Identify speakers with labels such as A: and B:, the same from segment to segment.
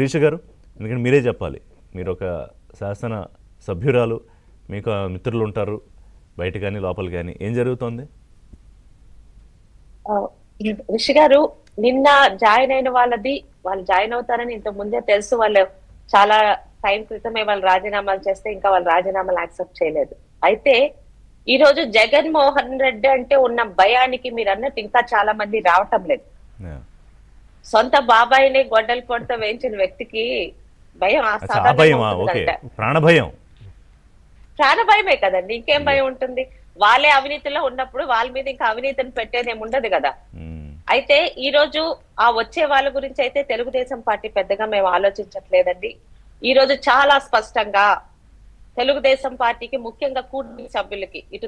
A: రీష గారు, ఎందుకంటే మీరే చెప్పాలి. మీరు ఒక శాసన సభ్యురాలు, మీకు మిత్రులు ఉంటారు బయట కానీ లోపల కానీ. ఏం జరుగుతోంది?
B: రిషి గారు, నిన్న జాయిన్ అయిన వాళ్ళు జాయిన్ అవుతారని ఇంత ముందే తెలుసు. వాళ్ళు చాలా టైం క్రితమే వాళ్ళు రాజీనామాలు చేస్తే ఇంకా వాళ్ళు రాజీనామాలు యాక్సెప్ట్ చేయలేదు. అయితే ఈ రోజు జగన్మోహన్ రెడ్డి అంటే ఉన్న భయానికి మీరు అన్నట్టు ఇంకా చాలా మంది రావటం లేదు. సొంత బాబాయిని గొడ్డలి పొడితో వేయించిన వ్యక్తికి భయం ప్రాణభయమే కదండి. ఇంకేం భయం ఉంటుంది? వాళ్ళే అవినీతిలో ఉన్నప్పుడు వాళ్ళ మీద ఇంకా అవినీతిని పెట్టేది ఏముండదు కదా. అయితే ఈ రోజు ఆ వచ్చే వాళ్ళ గురించి అయితే తెలుగుదేశం పార్టీ పెద్దగా మేము ఆలోచించట్లేదండి. ఈ రోజు చాలా స్పష్టంగా తెలుగుదేశం పార్టీకి, ముఖ్యంగా కూటమి సభ్యులకి, ఇటు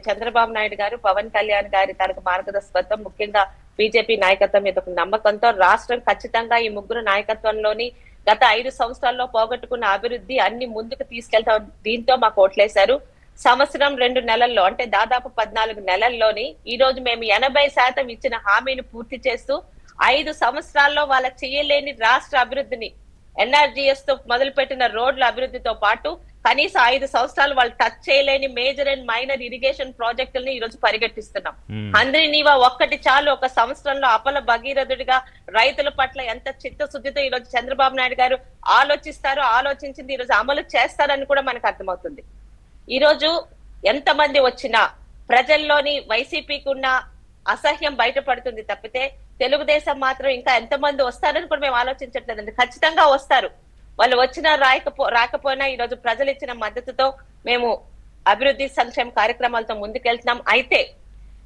B: చంద్రబాబు నాయుడు గారు, పవన్ కళ్యాణ్ గారి తనకు మార్గదర్శకత్వం, ముఖ్యంగా బీజేపీ నాయకత్వం మీద ఒక నమ్మకంతో రాష్ట్రం ఖచ్చితంగా ఈ ముగ్గురు నాయకత్వంలోని గత 5 సంవత్సరాల్లో పోగొట్టుకున్న అభివృద్ధి అన్ని ముందుకు తీసుకెళ్తాం. దీంతో మాకు ఓట్లేశారు. సంవత్సరం 2 నెలల్లో, అంటే దాదాపు 14 నెలల్లోని ఈ రోజు మేము 80% ఇచ్చిన హామీని పూర్తి చేస్తూ 5 సంవత్సరాల్లో వాళ్ళకి చేయలేని రాష్ట్ర అభివృద్ధిని, ఎన్ఆర్జీఎస్ తో మొదలుపెట్టిన రోడ్ల అభివృద్ధితో పాటు కనీసం 5 సంవత్సరాలు వాళ్ళు టచ్ చేయలేని మేజర్ అండ్ మైనర్ ఇరిగేషన్ ప్రాజెక్టులని ఈ రోజు పరిగెట్టిస్తున్నాం. అందరినీవా ఒక్కటి చాలు. ఒక సంవత్సరంలో అపల భగీరథుడిగా రైతుల పట్ల ఎంత చిత్తశుద్ధితో ఈ రోజు చంద్రబాబు నాయుడు గారు ఆలోచించింది ఈ రోజు అమలు చేస్తారని కూడా మనకు అర్థమవుతుంది. ఈ రోజు ఎంతమంది వచ్చినా ప్రజల్లోని వైసీపీకి ఉన్న అసహ్యం బయటపడుతుంది తప్పితే తెలుగుదేశం మాత్రం ఇంకా ఎంతమంది వస్తారని కూడా మేము ఆలోచించట్లేదండి. ఖచ్చితంగా వస్తారు. వాళ్ళు వచ్చినా రాకపోయినా ఈ రోజు ప్రజలు ఇచ్చిన మద్దతుతో మేము అభివృద్ధి సంక్షేమ కార్యక్రమాలతో ముందుకెళ్తున్నాం. అయితే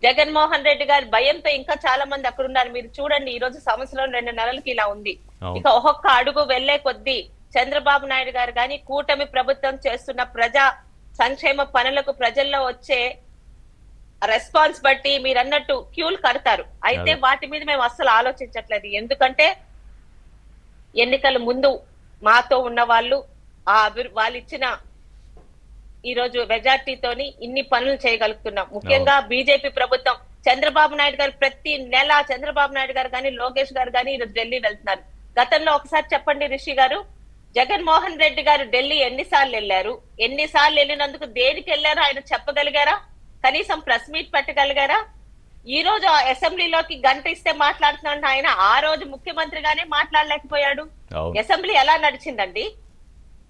B: జగన్మోహన్ రెడ్డి గారి భయంతో ఇంకా చాలా మంది అక్కడ ఉన్నారు. మీరు చూడండి, ఈ రోజు సంవత్సరం 2 నెలలకి ఇలా ఉంది. ఇక ఒక్కొక్క అడుగు వెళ్లే కొద్దీ చంద్రబాబు నాయుడు గారు కానీ, కూటమి ప్రభుత్వం చేస్తున్న ప్రజా సంక్షేమ పనులకు ప్రజల్లో వచ్చే రెస్పాన్స్ బట్టి మీరు అన్నట్టు క్యూలు కడతారు. అయితే వాటి మీద మేము అస్సలు ఆలోచించట్లేదు. ఎందుకంటే ఎన్నికల ముందు మాతో ఉన్న వాళ్ళు వాళ్ళు ఇచ్చిన ఈ రోజు మెజార్టీతోని ఇన్ని పనులు చేయగలుగుతున్నాం. ముఖ్యంగా బీజేపీ ప్రభుత్వం, చంద్రబాబు నాయుడు గారు ప్రతి నెల చంద్రబాబు నాయుడు గారు కానీ, లోకేష్ గారు కానీ ఈరోజు ఢిల్లీ వెళ్తున్నారు. గతంలో ఒకసారి చెప్పండి రిషి గారు, జగన్మోహన్ రెడ్డి గారు ఢిల్లీ ఎన్నిసార్లు వెళ్ళారు? ఎన్నిసార్లు వెళ్ళినందుకు దేనికి వెళ్ళారో ఆయన చెప్పగలిగారా? కనీసం ప్రెస్ మీట్ పెట్టగలిగారా? ఈ రోజు అసెంబ్లీలోకి గంట ఇస్తే మాట్లాడుతున్నా ఆయన ఆ రోజు ముఖ్యమంత్రిగానే మాట్లాడలేకపోయాడు. అసెంబ్లీ ఎలా నడిచిందండి?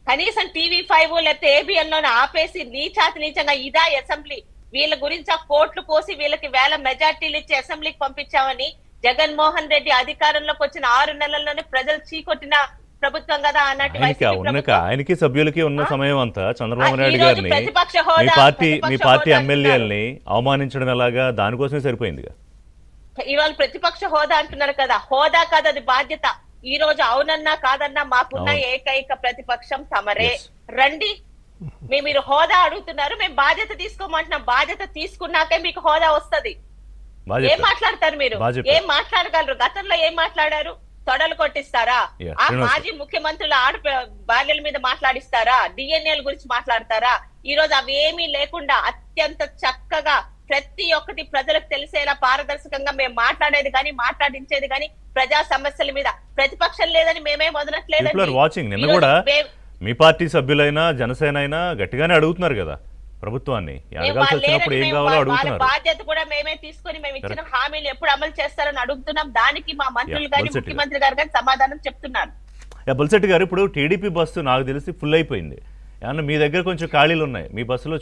B: కనీసం TV5 లేకపోతే ABN లోనే ఆపేసి నీచంగా ఇదా అసెంబ్లీ, వీళ్ళ గురించి ఆ కోట్లు కోసి వీళ్ళకి వేల మెజార్టీలు ఇచ్చి అసెంబ్లీకి పంపించామని జగన్మోహన్ రెడ్డి అధికారంలోకి వచ్చిన 6 నెలల్లోనే ప్రజలు చీకొట్టిన ప్రభుత్వం కదా అన్నట్టు.
A: ఆయనకి సభ్యులకి ఉన్న సమయం అంతా చంద్రబాబు నాయుడు గారిని, మీ పార్టీ ఎమ్మెల్యేలని అవమానించడం ఎలాగా? దానికోసమే సరిపోయింది.
B: ఇవాళ ప్రతిపక్ష హోదా అంటున్నారు కదా, హోదా కాదు అది బాధ్యత. ఈ రోజు అవునన్నా కాదన్నా మాకున్న ఏకైక ప్రతిపక్షం తమరే. రండి, మీరు హోదా అడుగుతున్నారు, మేము బాధ్యత తీసుకోమంటున్నాం. బాధ్యత తీసుకున్నాకే మీకు హోదా వస్తది. ఏం మాట్లాడతారు మీరు? ఏం మాట్లాడగలరు? గతంలో ఏం మాట్లాడారు? తొడలు కొట్టిస్తారా? ఆ మాజీ ముఖ్యమంత్రుల భార్యల మీద మాట్లాడిస్తారా? డిఎన్ఏల గురించి మాట్లాడతారా? ఈ రోజు అవి ఏమీ లేకుండా అత్యంత చక్కగా ప్రతి ఒక్కటి ప్రజలకు తెలిసేలా పారదర్శకంగా మేము మాట్లాడేది కానీ, మాట్లాడించేది కానీ, ప్రజా సమస్యల మీద ప్రతిపక్షం లేదని మేమే మొదలట్లేదండి.
A: నిన్న కూడా మీ పార్టీ సభ్యులైనా జనసేన అయినా గట్టిగానే అడుగుతున్నారు కదా ప్రభుత్వాన్ని.
B: వాళ్ళ బాధ్యత కూడా మేమే తీసుకుని మేము ఇచ్చిన హామీలు ఎప్పుడు అమలు చేస్తారని అడుగుతున్నాం. దానికి మా మంత్రులు కానీ, ముఖ్యమంత్రి గారు కానీ సమాధానం చెప్తున్నారు.
A: బొల్సెట్టి గారు, ఇప్పుడు టీడీపీ బస్సు నాకు తెలిసి ఫుల్ అయిపోయింది. ఏమన్నా మీ దగ్గర కొంచెం ఖాళీలు ఉన్నాయి? మీ బస్సులో